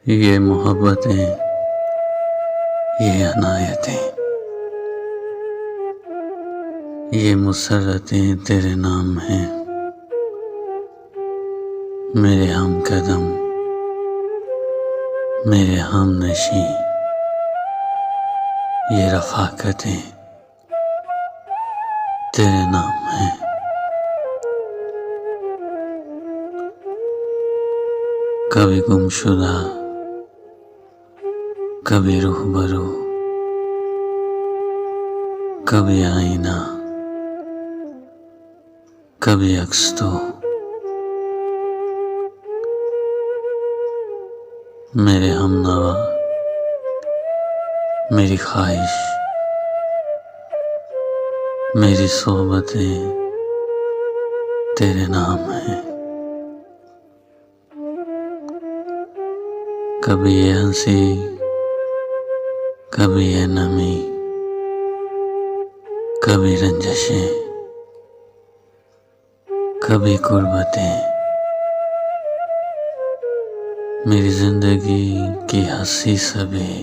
ये मोहब्बतें, ये अनायतें, ये मुसर्रतें तेरे नाम हैं। मेरे हम कदम, मेरे हम नशी, ये रफ़ाकतें तेरे नाम हैं। कभी गुमशुदा, कभी रूबरू, कभी आईना, कभी अक्स तो। मेरे हमनवा, मेरी ख्वाहिश, मेरी सोहबतें तेरे नाम हैं। कभी ये हंसी, कभी ये नमी, कभी रंजशें, कभी कुर्बतें। मेरी जिंदगी की हंसी सभी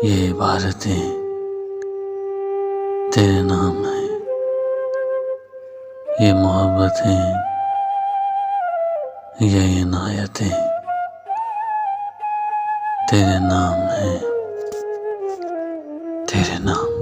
ये इबारतें तेरे नाम हैं। ये मोहब्बतें, ये इनायतें तेरे नाम हैं, तेरे नाम।